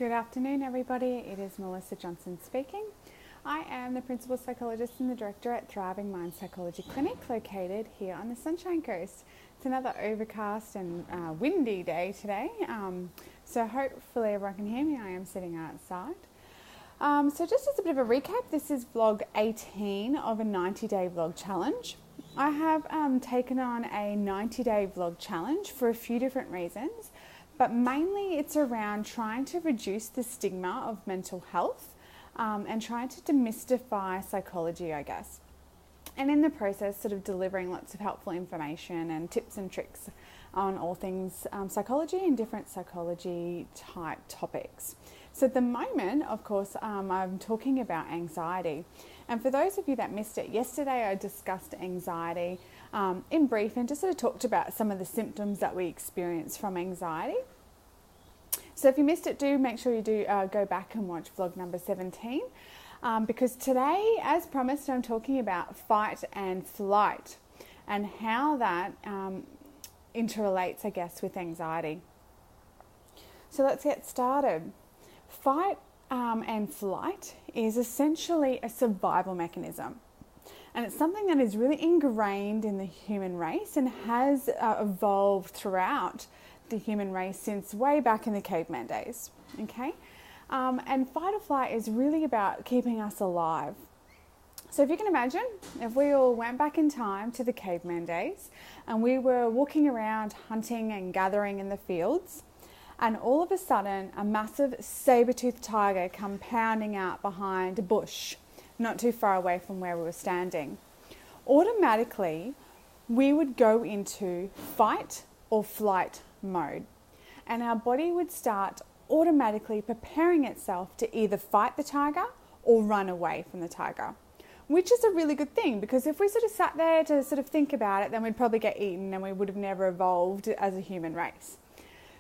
Good afternoon, everybody. It is Melissa Johnson speaking. I am the Principal Psychologist and the Director at Thriving Mind Psychology Clinic, located here on the Sunshine Coast. It's another overcast and windy day today, so hopefully everyone can hear me. I am sitting outside. So just as a bit of a recap, this is vlog 18 of a 90-day vlog challenge. I have taken on a 90-day vlog challenge for a few different reasons, but mainly it's around trying to reduce the stigma of mental health and trying to demystify psychology, I guess. And in the process, sort of delivering lots of helpful information and tips and tricks on all things psychology and different psychology type topics. So at the moment, of course, I'm talking about anxiety. And for those of you that missed it, yesterday I discussed anxiety in brief and just sort of talked about some of the symptoms that we experience from anxiety. So if you missed it, do make sure you do go back and watch vlog number 17 because today, as promised, I'm talking about fight and flight and how that interrelates, I guess, with anxiety. So let's get started. Fight and flight is essentially a survival mechanism. And it's something that is really ingrained in the human race and has evolved throughout the human race since way back in the caveman days. Okay? And fight or flight is really about keeping us alive. So if you can imagine, if we all went back in time to the caveman days and we were walking around hunting and gathering in the fields, and all of a sudden a massive saber-toothed tiger come pounding out behind a bush not too far away from where we were standing, automatically we would go into fight or flight mode, and our body would start automatically preparing itself to either fight the tiger or run away from the tiger, which is a really good thing, because if we sort of sat there to sort of think about it, then we'd probably get eaten and we would have never evolved as a human race.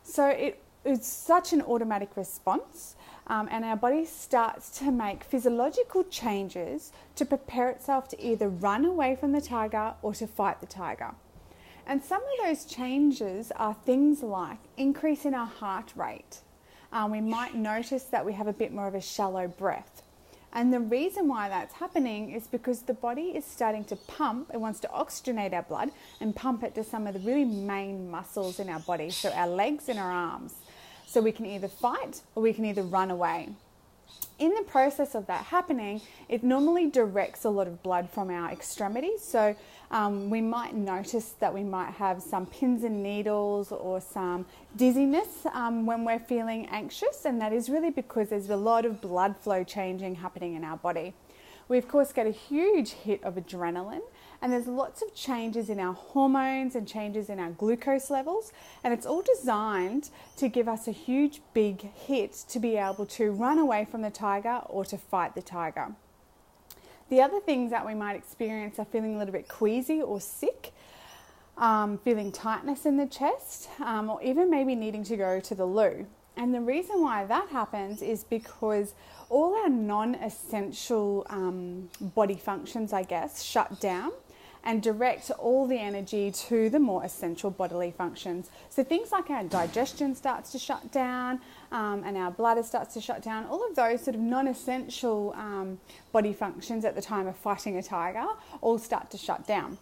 So it's such an automatic response, and our body starts to make physiological changes to prepare itself to either run away from the tiger or to fight the tiger. And some of those changes are things like increase in our heart rate. We might notice that we have a bit more of a shallow breath. And the reason why that's happening is because the body is starting to pump. It wants to oxygenate our blood and pump it to some of the really main muscles in our body, so our legs and our arms. So we can either fight or we can either run away. In the process of that happening, it normally directs a lot of blood from our extremities. So we might notice that we might have some pins and needles or some dizziness when we're feeling anxious. And that is really because there's a lot of blood flow changing happening in our body. We, of course, get a huge hit of adrenaline, and there's lots of changes in our hormones and changes in our glucose levels, and it's all designed to give us a huge big hit to be able to run away from the tiger or to fight the tiger. The other things that we might experience are feeling a little bit queasy or sick, feeling tightness in the chest, or even maybe needing to go to the loo. And the reason why that happens is because all our non-essential body functions, I guess, shut down and direct all the energy to the more essential bodily functions. So things like our digestion starts to shut down and our bladder starts to shut down. All of those sort of non-essential body functions at the time of fighting a tiger all start to shut down.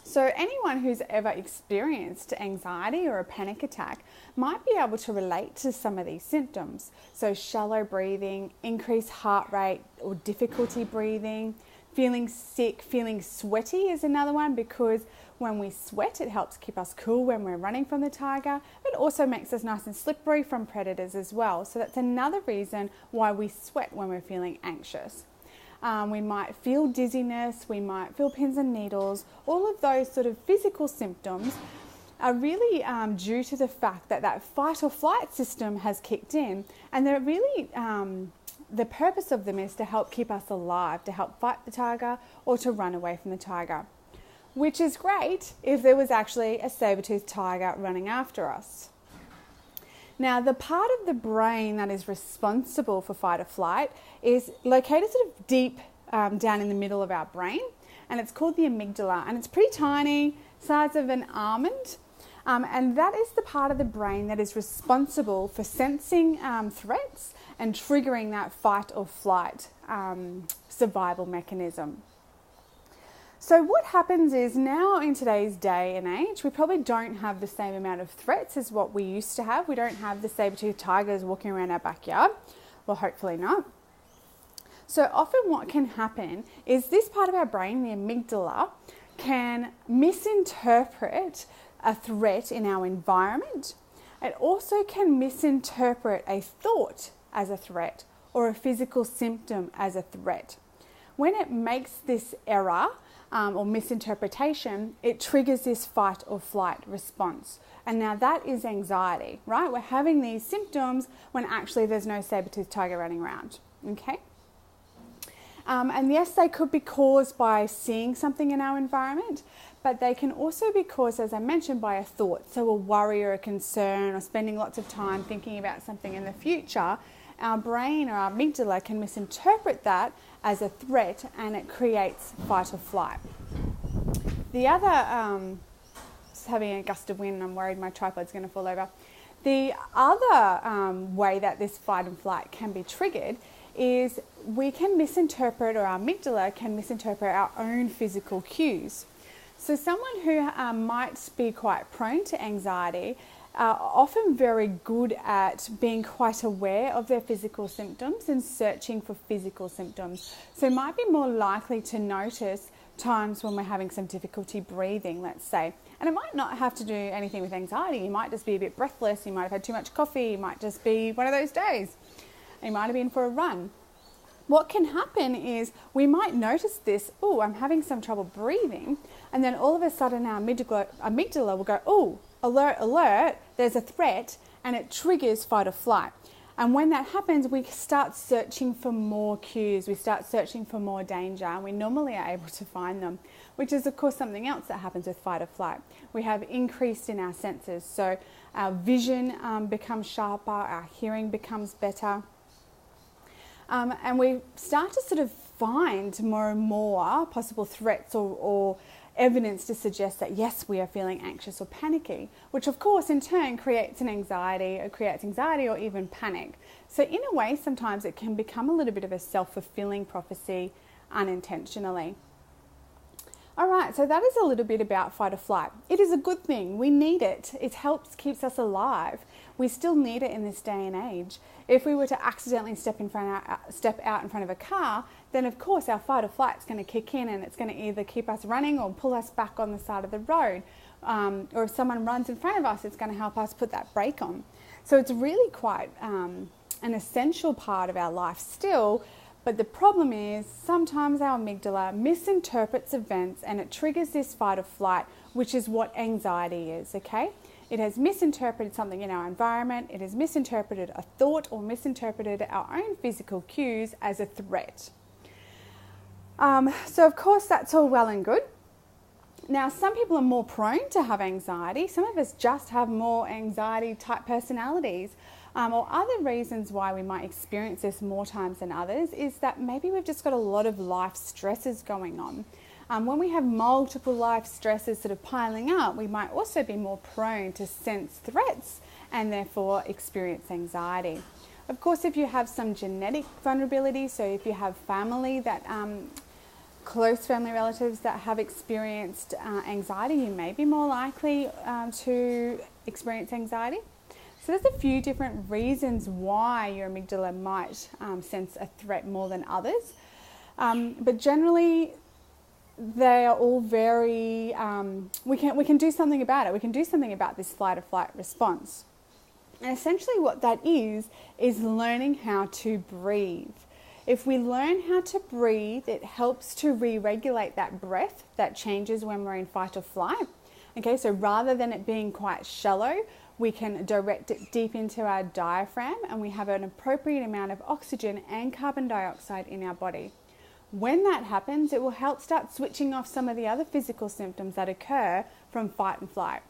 So anyone who's ever experienced anxiety or a panic attack might be able to relate to some of these symptoms. So shallow breathing, increased heart rate or difficulty breathing, feeling sick, feeling sweaty is another one, because when we sweat, it helps keep us cool when we're running from the tiger. It also makes us nice and slippery from predators as well. So that's another reason why we sweat when we're feeling anxious. We might feel dizziness, we might feel pins and needles. All of those sort of physical symptoms are really due to the fact that that fight or flight system has kicked in, and they're really the purpose of them is to help keep us alive, to help fight the tiger or to run away from the tiger, which is great if there was actually a saber-toothed tiger running after us. Now, the part of the brain that is responsible for fight or flight is located sort of deep down in the middle of our brain, and it's called the amygdala, and it's pretty tiny, size of an almond, And that is the part of the brain that is responsible for sensing threats and triggering that fight or flight survival mechanism. So what happens is now in today's day and age, we probably don't have the same amount of threats as what we used to have. We don't have the saber-toothed tigers walking around our backyard. Well, hopefully not. So often what can happen is this part of our brain, the amygdala, can misinterpret a threat in our environment. It also can misinterpret a thought as a threat or a physical symptom as a threat. When it makes this error or misinterpretation, it triggers this fight or flight response. And now that is anxiety, right? We're having these symptoms when actually there's no saber-toothed tiger running around, okay? And yes, they could be caused by seeing something in our environment, but they can also be caused, as I mentioned, by a thought. So a worry or a concern or spending lots of time thinking about something in the future. Our brain or our amygdala can misinterpret that as a threat and it creates fight or flight. The other, just having a gust of wind, I'm worried my tripod's going to fall over. The other way that this fight and flight can be triggered is we can misinterpret, or our amygdala can misinterpret our own physical cues. So someone who might be quite prone to anxiety are often very good at being quite aware of their physical symptoms and searching for physical symptoms. So might be more likely to notice times when we're having some difficulty breathing, let's say. And it might not have to do anything with anxiety. You might just be a bit breathless. You might have had too much coffee. You might just be one of those days. You might have been for a run. What can happen is we might notice this, oh, I'm having some trouble breathing. And then all of a sudden our amygdala will go, oh, alert, alert, there's a threat, and it triggers fight or flight. And when that happens, we start searching for more cues, we start searching for more danger, and we normally are able to find them, which is of course something else that happens with fight or flight. We have increased in our senses, so our vision becomes sharper, our hearing becomes better, and we start to sort of find more and more possible threats or evidence to suggest that yes, we are feeling anxious or panicky, which of course in turn creates anxiety or even panic. So in a way, sometimes it can become a little bit of a self-fulfilling prophecy unintentionally. All right, so that is a little bit about fight or flight. It is a good thing. We need it. It keeps us alive. We still need it in this day and age. If we were to accidentally step out in front of a car, then of course our fight or flight is going to kick in, and it's going to either keep us running or pull us back on the side of the road. Or if someone runs in front of us, it's going to help us put that brake on. So it's really quite an essential part of our life still. But the problem is sometimes our amygdala misinterprets events and it triggers this fight or flight, which is what anxiety is, okay? It has misinterpreted something in our environment, it has misinterpreted a thought or misinterpreted our own physical cues as a threat. So of course that's all well and good. Now some people are more prone to have anxiety, some of us just have more anxiety type personalities. Or other reasons why we might experience this more times than others is that maybe we've just got a lot of life stresses going on. When we have multiple life stresses sort of piling up, we might also be more prone to sense threats and therefore experience anxiety. Of course, if you have some genetic vulnerability, so if you have family that close family relatives that have experienced anxiety, you may be more likely to experience anxiety. So there's a few different reasons why your amygdala might sense a threat more than others. But generally, they are all very, we can do something about it. We can do something about this flight or flight response. And essentially what that is learning how to breathe. If we learn how to breathe, it helps to re-regulate that breath that changes when we're in fight or flight. Okay, so rather than it being quite shallow, we can direct it deep into our diaphragm and we have an appropriate amount of oxygen and carbon dioxide in our body. When that happens, it will help start switching off some of the other physical symptoms that occur from fight and flight.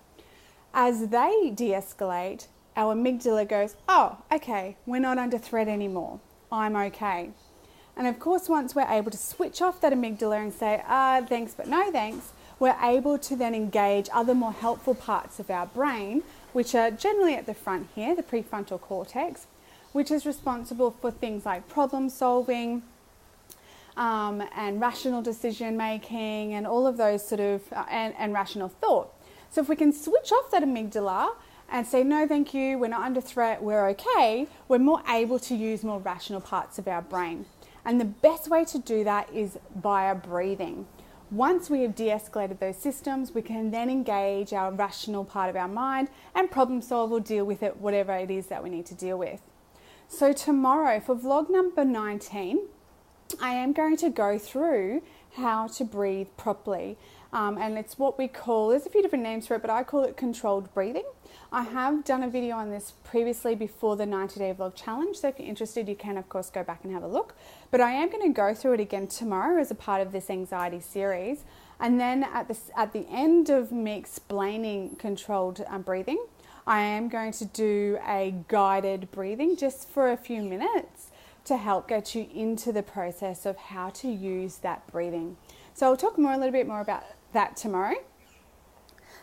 As they de-escalate, our amygdala goes, oh, okay, we're not under threat anymore. I'm okay. And of course, once we're able to switch off that amygdala and say, thanks, but no thanks, we're able to then engage other more helpful parts of our brain, which are generally at the front here, the prefrontal cortex, which is responsible for things like problem solving, and rational decision making, and all of those sort of, and rational thought. So if we can switch off that amygdala and say, no, thank you, we're not under threat, we're okay, we're more able to use more rational parts of our brain. And the best way to do that is via breathing. Once we have de-escalated those systems, we can then engage our rational part of our mind and problem solve or deal with it, whatever it is that we need to deal with. So tomorrow, for vlog number 19, I am going to go through how to breathe properly. And it's what we call, there's a few different names for it, but I call it controlled breathing. I have done a video on this previously before the 90-day vlog challenge. So if you're interested, you can of course go back and have a look. But I am going to go through it again tomorrow as a part of this anxiety series. And then at the end of me explaining controlled breathing, I am going to do a guided breathing just for a few minutes to help get you into the process of how to use that breathing. So I'll talk a little bit more about that tomorrow.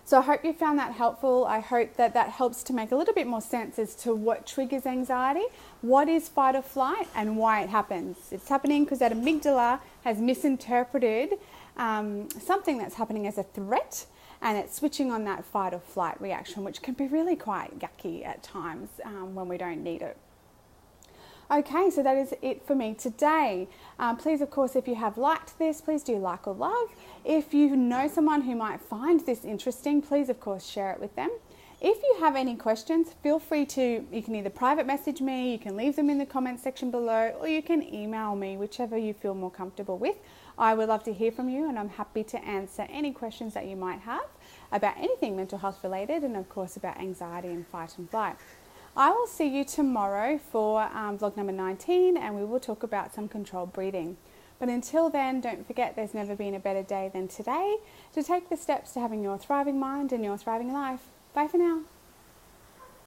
So I hope you found that helpful. I hope that that helps to make a little bit more sense as to what triggers anxiety, what is fight or flight, and why it happens. It's happening because that amygdala has misinterpreted something that's happening as a threat, and it's switching on that fight or flight reaction, which can be really quite yucky at times when we don't need it. Okay, so that is it for me today. Please, of course, if you have liked this, please do like or love. If you know someone who might find this interesting, please, of course, share it with them. If you have any questions, feel free to, you can either private message me, you can leave them in the comment section below, or you can email me, whichever you feel more comfortable with. I would love to hear from you, and I'm happy to answer any questions that you might have about anything mental health related, and of course about anxiety and fight and flight. I will see you tomorrow for vlog number 19, and we will talk about some controlled breathing. But until then, don't forget there's never been a better day than today to take the steps to having your thriving mind and your thriving life. Bye for now.